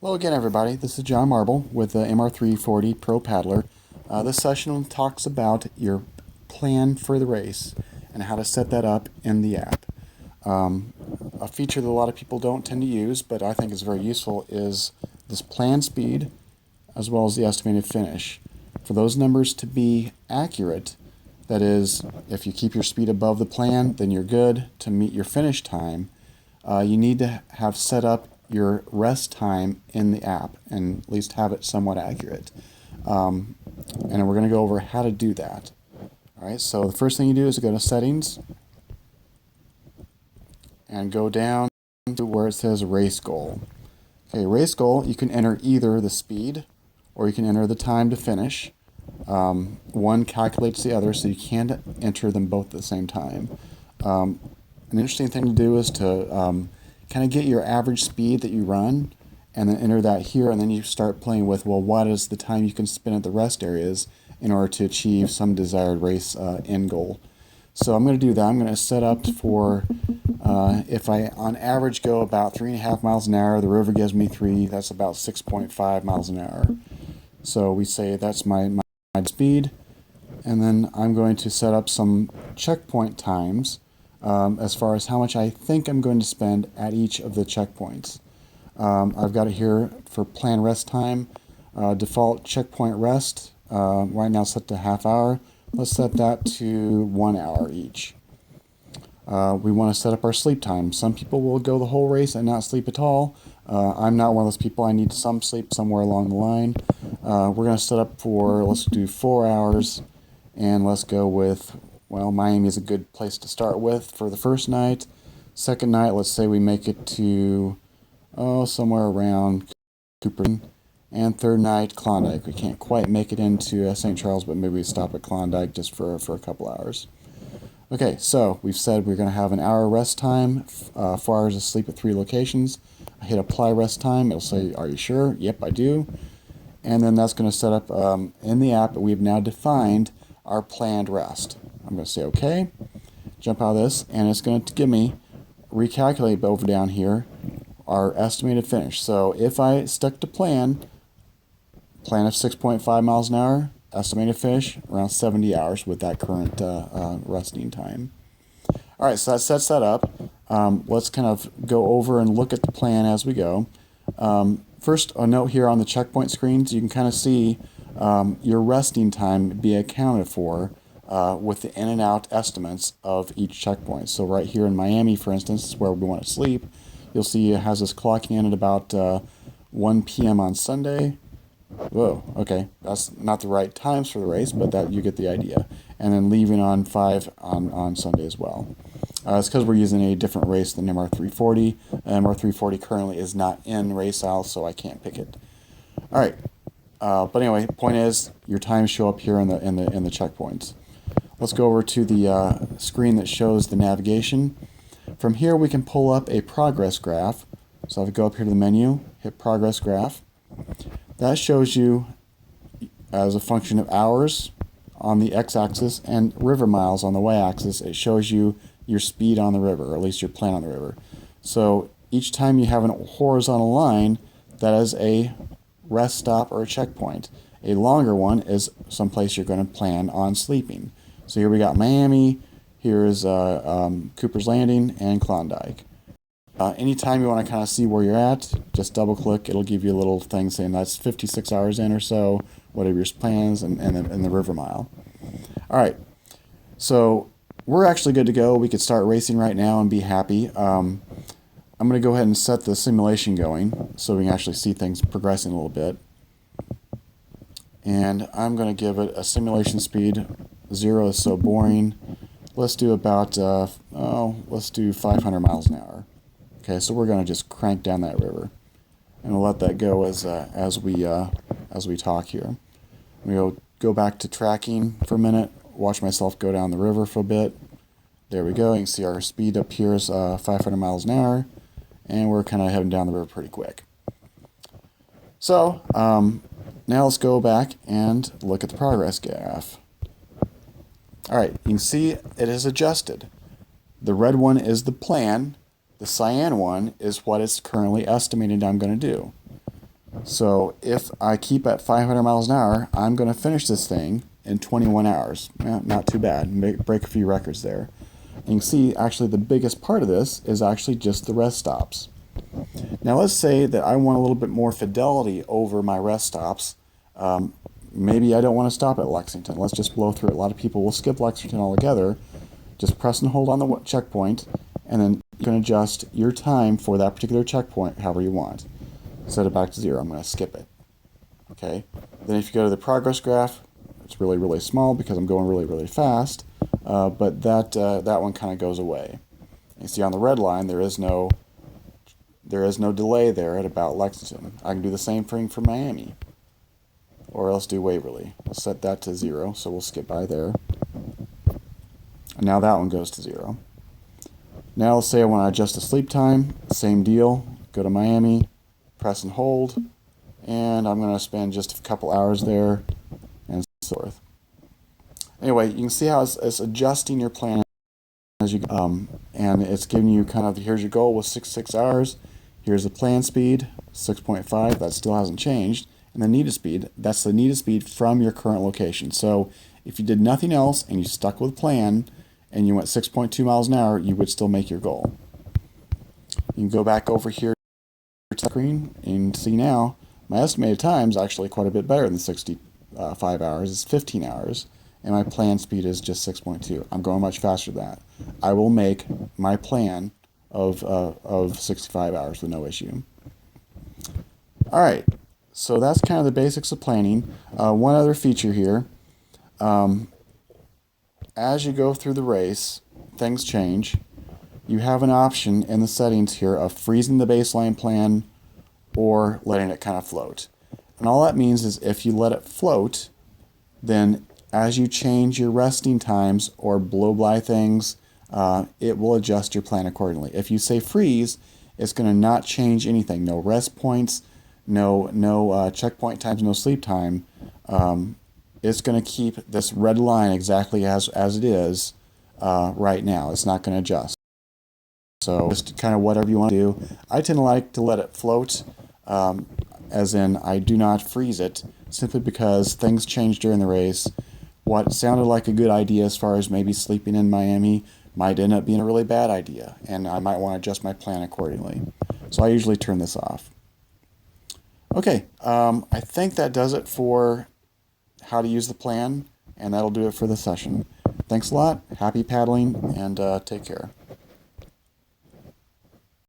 Hello again, everybody. This is John Marble with the mr340 Pro Paddler. This session talks about your plan for the race and how to set that up in the app. A feature that a lot of people don't tend to use, but I think is very useful, is this plan speed as well as the estimated finish. For those numbers to be accurate, that is, if you keep your speed above the plan, then you're good to meet your finish time. You need to have set up your rest time in the app and at least have it somewhat accurate. And we're going to go over how to do that. All right, so the first thing you do is go to Settings and go down to where it says Race Goal. Okay, Race Goal, you can enter either the speed or you can enter the time to finish. One calculates the other, so you can't enter them both at the same time. An interesting thing to do is to kind of get your average speed that you run and then enter that here, and then you start playing with, well, what is the time you can spend at the rest areas in order to achieve some desired race end goal. So I'm going to do that. I'm going to set up for if I on average go about 3.5 miles an hour, the river gives me 3, that's about 6.5 miles an hour. So we say that's my speed, and then I'm going to set up some checkpoint times as far as how much I think I'm going to spend at each of the checkpoints. I've got it here for plan rest time. Default checkpoint rest, right now set to half hour. Let's set that to 1 hour each. We want to set up our sleep time. Some people will go the whole race and not sleep at all. I'm not one of those people. I need some sleep somewhere along the line. We're going to set up for, let's do 4 hours, and let's go with, well, Miami is a good place to start with for the first night. Second night, let's say we make it to, somewhere around Cooper. And third night, Klondike. We can't quite make it into St. Charles, but maybe we stop at Klondike just for a couple hours. Okay, so we've said we're going to have an hour rest time, 4 hours of sleep at 3 locations. I hit apply rest time. It'll say, are you sure? Yep, I do. And then that's going to set up in the app that we've now defined our planned rest. I'm going to say OK, jump out of this, and it's going to give me, recalculate over down here, our estimated finish. So if I stuck to plan of 6.5 miles an hour, estimated finish around 70 hours with that current resting time. All right, so that sets that up. Let's kind of go over and look at the plan as we go. First, a note here on the checkpoint screens, you can kind of see your resting time be accounted for with the in and out estimates of each checkpoint. So right here in Miami, for instance, where we want to sleep, you'll see it has us clocking in at about 1 p.m. on Sunday. Whoa, okay, that's not the right times for the race, but that you get the idea. And then leaving on 5 on Sunday as well. It's because we're using a different race than mr340. mr340 currently is not in race aisle, so I can't pick it. All right, but anyway, point is your times show up here in the checkpoints. Let's go over to the screen that shows the navigation. From here, we can pull up a progress graph. So if I go up here to the menu, hit progress graph. That shows you, as a function of hours on the x-axis and river miles on the y-axis, it shows you your speed on the river, or at least your plan on the river. So each time you have a horizontal line, that is a rest stop or a checkpoint. A longer one is someplace you're going to plan on sleeping. So here we got Miami, here is Cooper's Landing, and Klondike. Anytime you want to kind of see where you're at, just double click. It'll give you a little thing saying that's 56 hours in or so, whatever your plans, and the river mile. All right, so we're actually good to go. We could start racing right now and be happy. I'm going to go ahead and set the simulation going so we can actually see things progressing a little bit. And I'm going to give it a simulation speed. 0 is so boring. Let's do about, let's do 500 miles an hour. Okay, so we're going to just crank down that river, and we'll let that go as we talk here. We'll go back to tracking for a minute. Watch myself go down the river for a bit. There we go. You can see our speed up here is 500 miles an hour, and we're kind of heading down the river pretty quick. So now let's go back and look at the progress graph. All right, you can see it is adjusted. The red one is the plan. The cyan one is what it's currently estimated I'm going to do. So if I keep at 500 miles an hour, I'm going to finish this thing in 21 hours. Not too bad. Break a few records there. And you can see actually the biggest part of this is actually just the rest stops. Now let's say that I want a little bit more fidelity over my rest stops. Maybe I don't want to stop at Lexington. Let's just blow through it. A lot of people will skip Lexington altogether. Just press and hold on the checkpoint, and then you can adjust your time for that particular checkpoint however you want. Set it back to 0. I'm going to skip it. Okay. Then if you go to the progress graph, it's really, really small because I'm going really, really fast. But that one kind of goes away. You see on the red line, there is no delay there at about Lexington. I can do the same thing for Miami, or else do Waverly. We'll set that to 0, so we'll skip by there. And now that one goes to 0. Now let's say I want to adjust the sleep time. Same deal. Go to Miami, press and hold, and I'm going to spend just a couple hours there, and so forth. Anyway, you can see how it's adjusting your plan as you go, and it's giving you kind of, here's your goal with 6 hours. Here's the plan speed, 6.5. That still hasn't changed. And the needed speed, that's the needed speed from your current location. So if you did nothing else and you stuck with plan and you went 6.2 miles an hour, you would still make your goal. You can go back over here to the screen and see now my estimated time is actually quite a bit better than 65 hours. It's 15 hours. And my plan speed is just 6.2. I'm going much faster than that. I will make my plan of 65 hours with no issue. All right, so that's kind of the basics of planning. One other feature here. As you go through the race, things change. You have an option in the settings here of freezing the baseline plan or letting it kind of float. And all that means is if you let it float, then as you change your resting times or blow by things, it will adjust your plan accordingly. If you say freeze, it's going to not change anything. No rest points, no checkpoint times, no sleep time. It's going to keep this red line exactly as it is right now. It's not going to adjust. So just kind of whatever you want to do. I tend to like to let it float, as in I do not freeze it, simply because things change during the race. What sounded like a good idea as far as maybe sleeping in Miami might end up being a really bad idea, and I might want to adjust my plan accordingly. So I usually turn this off. Okay, I think that does it for how to use the plan, and that'll do it for the session. Thanks a lot, happy paddling, and take care.